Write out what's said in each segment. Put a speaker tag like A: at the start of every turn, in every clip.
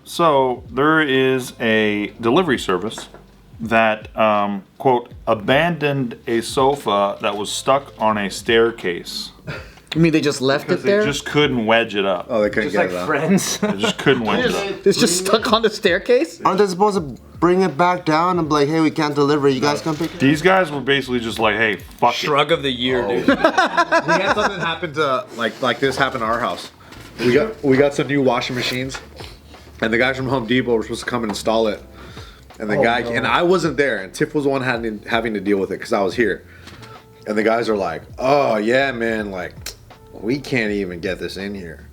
A: So there is a delivery service that, quote, abandoned a sofa that was stuck on a staircase.
B: You mean they just left it there?
A: They just couldn't wedge it up.
C: Oh, they couldn't get it up.
D: Friends.
A: They just couldn't wedge it up.
B: It's just stuck on the staircase?
E: Aren't they supposed to bring it back down and be like, hey, we can't deliver, you guys come pick it up?
A: These guys were basically just like, hey, fuck
D: Shrug of the year, dude.
C: We had something happen to like this happen to our house. We got some new washing machines, and the guys from Home Depot were supposed to come and install it. And the guy and I wasn't there, and Tiff was the one having to deal with it because I was here. And the guys are like, "Oh yeah, man, like we can't even get this in here."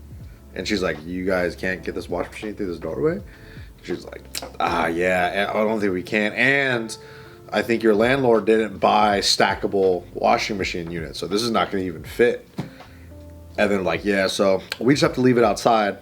C: And she's like, "You guys can't get this washing machine through this doorway?" She's like, yeah, I don't think we can. And I think your landlord didn't buy stackable washing machine units, so this is not going to even fit." And then like, yeah, so we just have to leave it outside.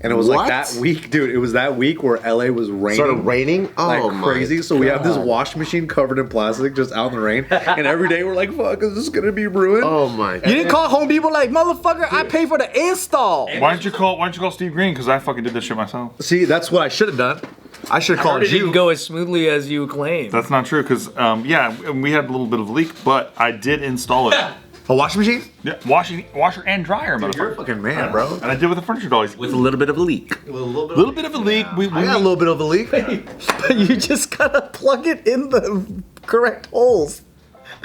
C: And it was like that week, dude. It was that week where LA was raining.
E: Started raining? Oh,
C: like crazy. So we have this washing machine covered in plastic just out in the rain. And every day we're like, fuck, is this gonna be ruined?
E: Oh my god.
B: You didn't call Home Depot like, motherfucker, I paid for the install.
A: Why don't you call Steve Green? Because I fucking did this shit myself.
C: See, that's what I should have done. I should have called
D: It didn't
C: you.
D: go as smoothly as you claim.
A: That's not true, because yeah, we had a little bit of a leak, but I did install it.
C: A washing machine?
A: Yeah, washer and dryer,
C: You're a
A: motherfucker.
C: fucking man, bro.
A: And I did with the furniture dollies.
F: With a little bit of a leak.
A: A little bit of a leak. We
C: I got a little bit of a leak.
B: But you just gotta plug it in the correct holes.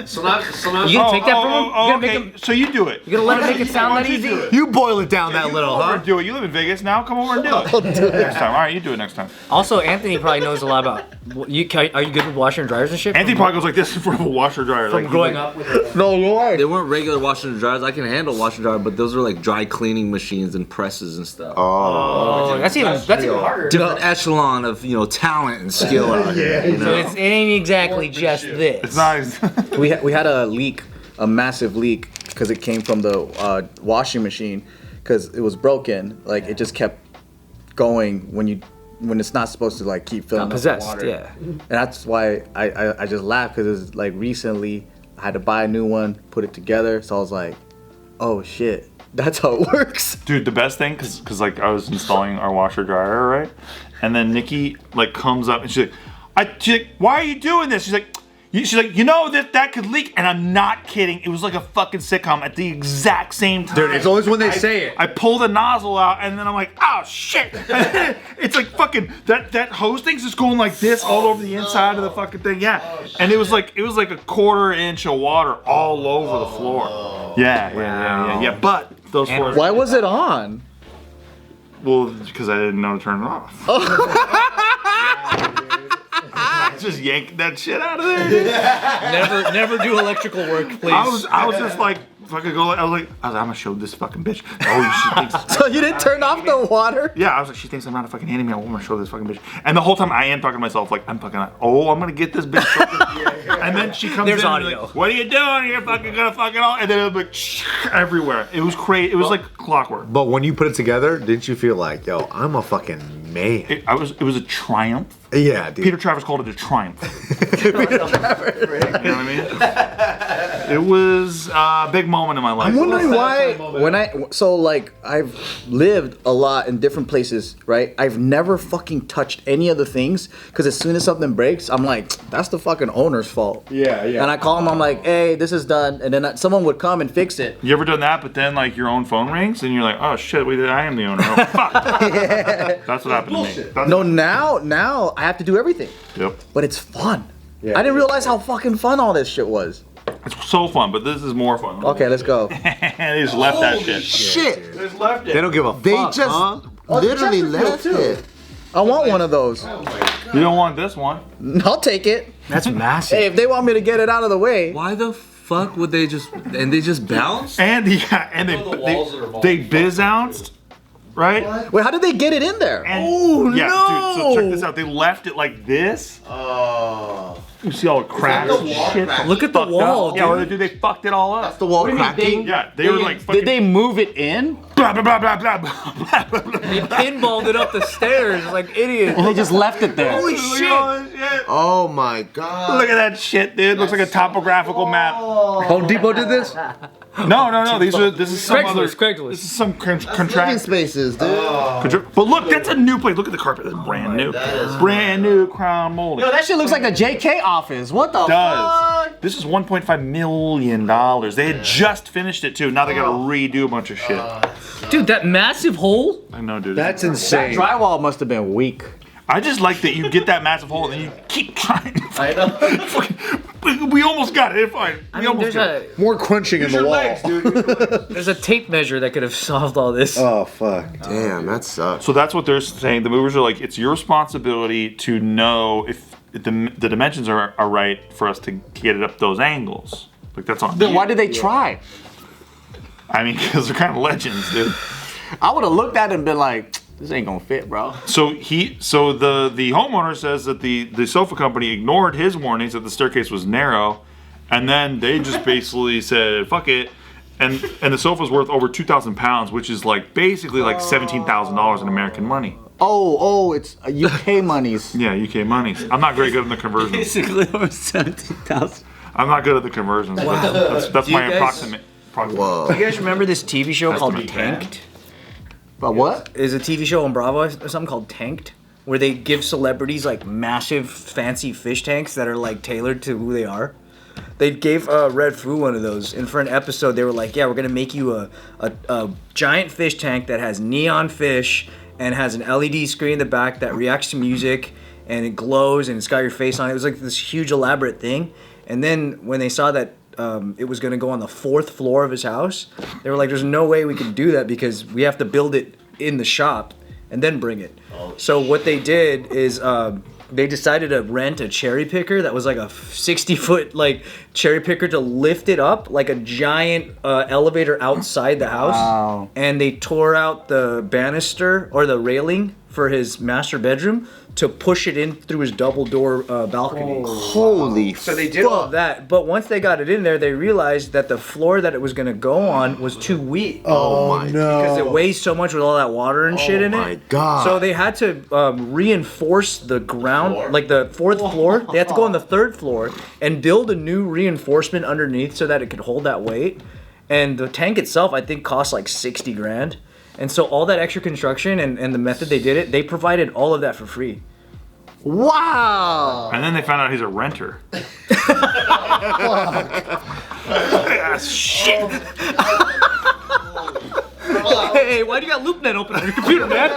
F: So now
D: You gonna take that from him? You gonna make
A: okay.
D: him?
A: So you do it.
D: You gonna let him make it sound that easy?
C: You boil it down that
A: You
C: little,
A: come over
C: huh?
A: and do it. You live in Vegas now. Come over and do it. Next time. All right, you do it next time.
D: Also, Anthony probably knows a lot about. Are you good with washer and dryers and shit?
A: Anthony probably goes like this in front of a washer dryer.
D: From
A: Like,
D: growing up with it.
C: No, why?
F: They weren't regular washer and dryers. I can handle washer and dryer, but those are like dry cleaning machines and presses and stuff.
D: Oh, that's even harder.
F: Different echelon of talent and skill out here. You
D: So
F: know?
D: it ain't exactly just this.
A: It's nice.
B: We had a leak, a massive leak, because it came from the washing machine, because it was broken. Like it just kept going when it's not supposed to like keep filling up with
D: Possessed,
B: water.
D: yeah.
B: And that's why I just laughed, because it's like recently I had to buy a new one, put it together. So I was like, oh shit, that's how it works.
A: Dude, the best thing, cause like I was installing our washer dryer, right? And then Nikki like comes up and she's like, why are you doing this? She's like, you know that could leak, and I'm not kidding. It was like a fucking sitcom at the exact same time.
C: Dude, it's always when they say it.
A: I pull the nozzle out, and then I'm like, oh shit! It's like fucking that hose thing's just going like this all over the inside of the fucking thing. Yeah, and it was like a 1/4 inch of water all over the floor. Yeah. But those floors.
B: Why was it on?
A: Well, because I didn't know to turn it off. Just yank that shit out of there.
D: Never do electrical work, please.
A: I was just like, fucking go. I was like, I'm gonna show this fucking bitch. Oh, she thinks.
B: So you didn't turn off the water?
A: Yeah, I was like, she thinks I'm not a fucking handyman. I'm gonna show this fucking bitch. And the whole time I am talking to myself, like, I'm gonna get this bitch. And then she comes
D: There's
A: in
D: audio.
A: and like, what are you doing? You're fucking gonna fucking all. And then it was like everywhere. It was crazy. It was like clockwork.
C: But when you put it together, didn't you feel like, yo, I'm a fucking man?
A: It was a triumph.
C: Yeah, dude.
A: Peter Travers called it a triumph. You know what I mean? It was a big moment in my life.
B: I'm wondering why I've lived a lot in different places, right? I've never fucking touched any of the things, because as soon as something breaks, I'm like, that's the fucking owner's fault.
C: Yeah.
B: And I call them, I'm like, hey, this is done, and then someone would come and fix it.
A: You ever done that, but then like your own phone rings and you're like, oh shit, wait, I am the owner. Oh fuck. That's what happened to me.
B: No, now I have to do everything,
A: Yep.
B: but it's fun.
C: Yeah,
B: I didn't realize how fucking fun all this shit was.
A: It's so fun, but this is more fun.
B: Okay, let's go.
A: They just left that shit.
E: Shit!
A: They just left it.
C: They don't give a fuck,
E: They just
C: huh?
E: literally left it.
B: I want one of those.
A: You don't want this one.
B: I'll take it.
D: That's massive.
B: Hey, if they want me to get it out of the way.
F: Why the fuck would they just bounce?
A: And they biz-ounced, right?
B: Wait, how did they get it in there?
A: And,
D: Oh,
A: yeah,
D: no.
A: dude, so check this out. They left it like this.
E: Oh.
A: You see all the cracks and shit.
D: Look at the
A: Fucked
D: wall,
A: up. Yeah,
D: dude.
A: dude, they fucked it all up.
E: The wall cracking?
A: Yeah, they were like fucking
B: Did they move it in?
A: blah blah blah blah blah blah blah.
D: They pinballed it up the stairs like idiots.
B: And they just left it there.
A: Holy shit!
E: Oh my god.
A: Look at that shit, dude. Looks like a topographical map.
C: Home Depot did this?
A: No. This is some other.
D: Craigslist.
A: This is some
E: Living
A: contract.
E: spaces, dude.
A: But look, that's a new place. Look at the carpet. That's brand new. Brand new crown molding.
B: Yo, that shit looks like a JK office. What the fuck?
A: This is $1.5 million. They had just finished it too. Now they gotta redo a bunch of shit.
D: Dude, that massive hole.
A: I know, dude.
C: That's
B: That
C: insane.
B: drywall must have been weak.
A: I just like that you get that massive hole and then you keep trying.
B: I know.
A: We almost got it. Fine. We almost
D: There's
A: got it.
C: More crunching in the wall.
D: there's a tape measure that could have solved all this.
C: Oh fuck.
E: Damn, that sucks.
A: So that's what they're saying. The movers are like, it's your responsibility to know if the dimensions are right for us to get it up those angles. Like that's on.
B: Then
A: you.
B: why did they try?
A: I mean, because they're kind of legends, dude.
B: I would have looked at it and been like, this ain't gonna fit, bro.
A: So the homeowner says that the sofa company ignored his warnings that the staircase was narrow, and then they just basically said fuck it, and the sofa's worth over 2,000 pounds, which is like basically like $17,000 in American money.
B: Oh, it's UK monies.
A: Yeah, UK monies. I'm not very good in the conversions.
F: Basically over 17,000.
A: I'm not good at the conversions. Wow. That's
D: Do you
A: my
D: guys-
A: approximate.
E: Whoa.
D: You guys remember this TV show called
A: Estimate.
D: Tanked?
B: But what?
D: There's a TV show on Bravo or something called Tanked, where they give celebrities like massive fancy fish tanks that are like tailored to who they are. They gave Red Foo one of those, and for an episode they were like, yeah, we're gonna make you a giant fish tank that has neon fish and has an LED screen in the back that reacts to music and it glows and it's got your face on it. It was like this huge elaborate thing. And then when they saw that it was going to go on the 4th floor of his house, they were like, there's no way we can do that because we have to build it in the shop and then bring it. So what they did is they decided to rent a cherry picker that was like a 60-foot like cherry picker to lift it up like a giant elevator outside the house.
B: Wow.
D: And they tore out the banister or the railing for his master bedroom to push it in through his double door balcony.
E: Holy
D: So they did all of that, but once they got it in there, they realized that the floor that it was going to go on was too weak.
E: Oh my
D: Because it weighs so much with all that water and shit in it.
E: my God.
D: So they had to reinforce the ground, like the 4th floor. They had to go on the 3rd floor and build a new reinforcement underneath so that it could hold that weight. And the tank itself, I think, cost like 60 grand. And so all that extra construction and the method they did it, they provided all of that for free.
B: Wow.
A: And then they found out he's a renter. Shit.
D: Hey, why do you got LoopNet open on your computer, man?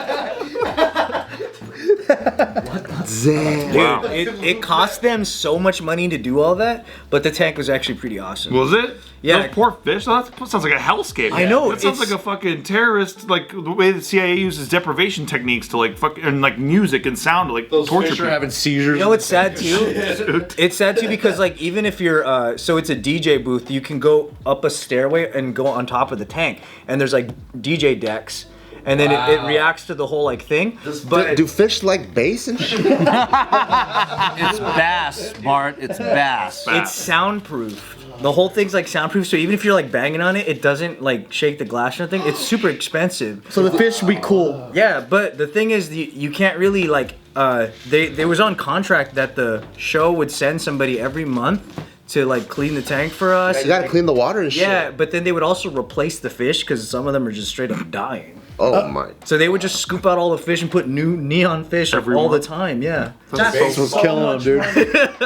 E: Damn.
A: Wow.
D: It cost them so much money to do all that, but the tank was actually pretty awesome.
A: Was it?
D: Yeah.
A: Those poor fish. That sounds like a hellscape.
D: I know,
A: That sounds
D: it's-
A: like a fucking terrorist. Like the way the CIA uses deprivation techniques to like fuck and like music and sound to like torture
C: Fish are
A: people.
C: having seizures.
D: You know what's sad too? It's sad too because like even if you're so it's a DJ booth, you can go up a stairway and go on top of the tank, and there's like DJ decks, and then it reacts to the whole like thing. But
E: Do fish like bass and shit?
F: It's bass, Bart. It's bass.
D: it's soundproof. The whole thing's like soundproof, so even if you're like banging on it, it doesn't like shake the glass or anything. It's super expensive.
E: So the fish be cool.
D: Yeah, but the thing is, you can't really like. They was on contract that the show would send somebody every month to like clean the tank for us.
E: You gotta clean the water and shit.
D: Yeah, but then they would also replace the fish because some of them are just straight up dying.
E: Oh my.
D: So they would just scoop out all the fish and put new neon fish
A: Every
D: all the
A: month?
D: time. Yeah,
C: Bass was killing them, dude.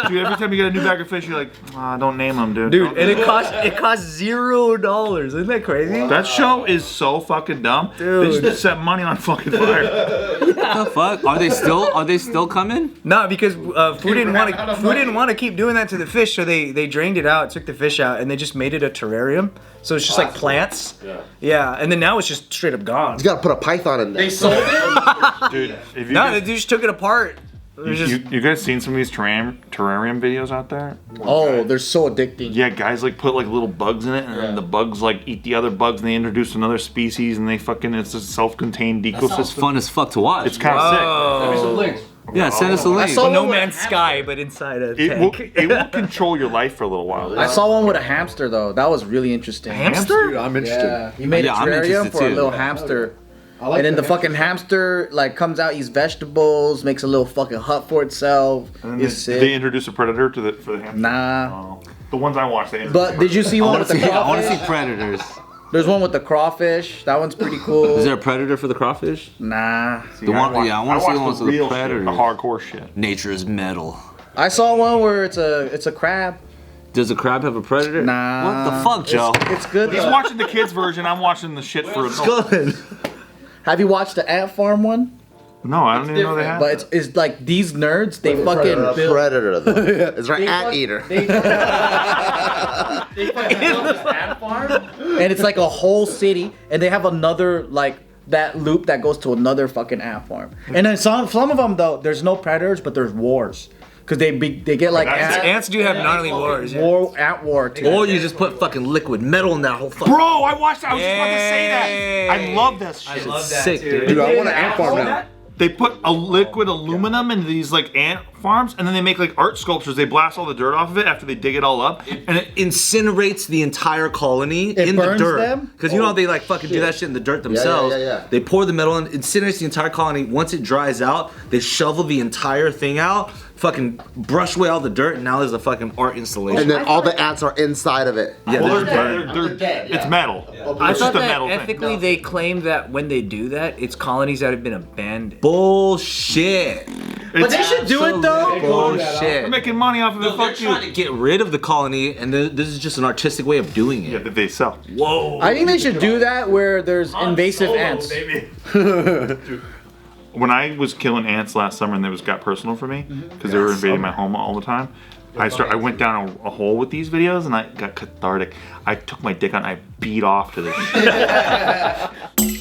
A: Dude, every time you get a new bag of fish, you're like, don't name them, dude.
D: dude, and it costs $0. Isn't that crazy?
A: That show is so fucking dumb.
D: Dude.
A: They just set money on fucking fire.
F: What the fuck? Are they still coming?
D: No, because Fu didn't want to keep doing that to the fish, so they drained it out, took the fish out, and they just made it a terrarium. So it's just like plants. Yeah, and then now it's just straight up gone.
E: You gotta put a python in there.
A: Dude, if you
D: No,
A: guys,
D: they just took it apart. It was just,
A: you guys seen some of these terrarium videos out there?
B: Oh, they're so addicting.
A: Yeah, guys like put like little bugs in it, and then the bugs like eat the other bugs, and they introduce another species, and they fucking it's a self-contained
F: It's
A: ecosystem.
F: fun as fuck to watch.
A: It's kind of sick.
F: Yeah, send us a link.
B: saw
D: No
B: one with
D: Man's Sky, but inside a
A: It will,
D: tank.
A: it will control your life for a little while.
B: I saw one with a hamster though. That was really interesting.
D: Hamster?
C: Dude, I'm interested.
B: Yeah, he made
F: Yeah,
B: a
F: I'm
B: terrarium
F: interested
B: for a
F: too.
B: little hamster. And then the fucking hamster like comes out, eats vegetables, makes a little fucking hut for itself.
A: And
B: It's
A: did
B: sick.
A: they introduce a predator for the hamster?
B: Nah.
A: Oh. The ones I watched, they
B: But did you see one with the
F: I want to see
B: crawfish?
F: predators.
B: There's one with the crawfish. That one's pretty cool.
F: Is there a predator for the crawfish?
B: Nah.
F: The one, I want to see the ones with the
A: real
F: predators.
A: shit, the hardcore shit.
F: Nature is metal.
B: I saw one where it's a crab.
F: Does the crab have a predator?
B: Nah.
F: What the fuck, Joe?
B: It's good.
A: He's
B: though.
A: watching the kids version. I'm watching the shit for adults.
F: Good.
B: Have you watched the ant farm one?
A: No, I don't even know they have.
B: But it's like these nerds. They fucking build.
E: Predator though. It's our
B: They fuck-
E: anteater.
B: They fucking build this ant farm, and it's like a whole city, and they have another like that loop that goes to another fucking ant farm. And then some of them though, there's no predators, but there's wars, because they get like
A: That's-
D: Ants do have gnarly wars. Yeah.
B: ant war too.
F: Or you just put fucking liquid metal in that whole fucking.
A: Bro, I watched that. I was just about to say that. I love that shit.
D: I love that
F: sick,
D: too.
C: Dude, I want an ant farm now.
A: They put a liquid aluminum into these like ant farms, and then they make like art sculptures. They blast all the dirt off of it after they dig it all up, and it
F: Incinerates the entire colony
B: It
F: in the
B: burns
F: dirt.
B: them?
F: Because you know how they like fucking do that shit in the dirt themselves.
E: yeah.
F: They pour the metal in, incinerates the entire colony. Once it dries out, they shovel the entire thing out, fucking brush away all the dirt, and now there's a fucking art installation.
E: And then all the ants are inside of it.
F: yeah,
A: well,
F: they're-
A: it's metal.
D: I
A: It's
D: thought
A: just a
D: that
A: metal
D: ethically
A: thing.
D: they claim that when they do that, it's colonies that have been abandoned.
F: bullshit.
B: But they should do it though.
A: They're
F: Bullshit.
A: making money off of it.
F: They're
A: Fuck
F: trying
A: you.
F: to get rid of the colony, and this is just an artistic way of doing it.
A: Yeah, that they sell.
F: Whoa.
B: I think they should do that where there's invasive ants.
A: Dude, when I was killing ants last summer and it got personal for me because they were invading my home all the time. I went down a hole with these videos and I got cathartic. I took my dick out and I beat off to this shit.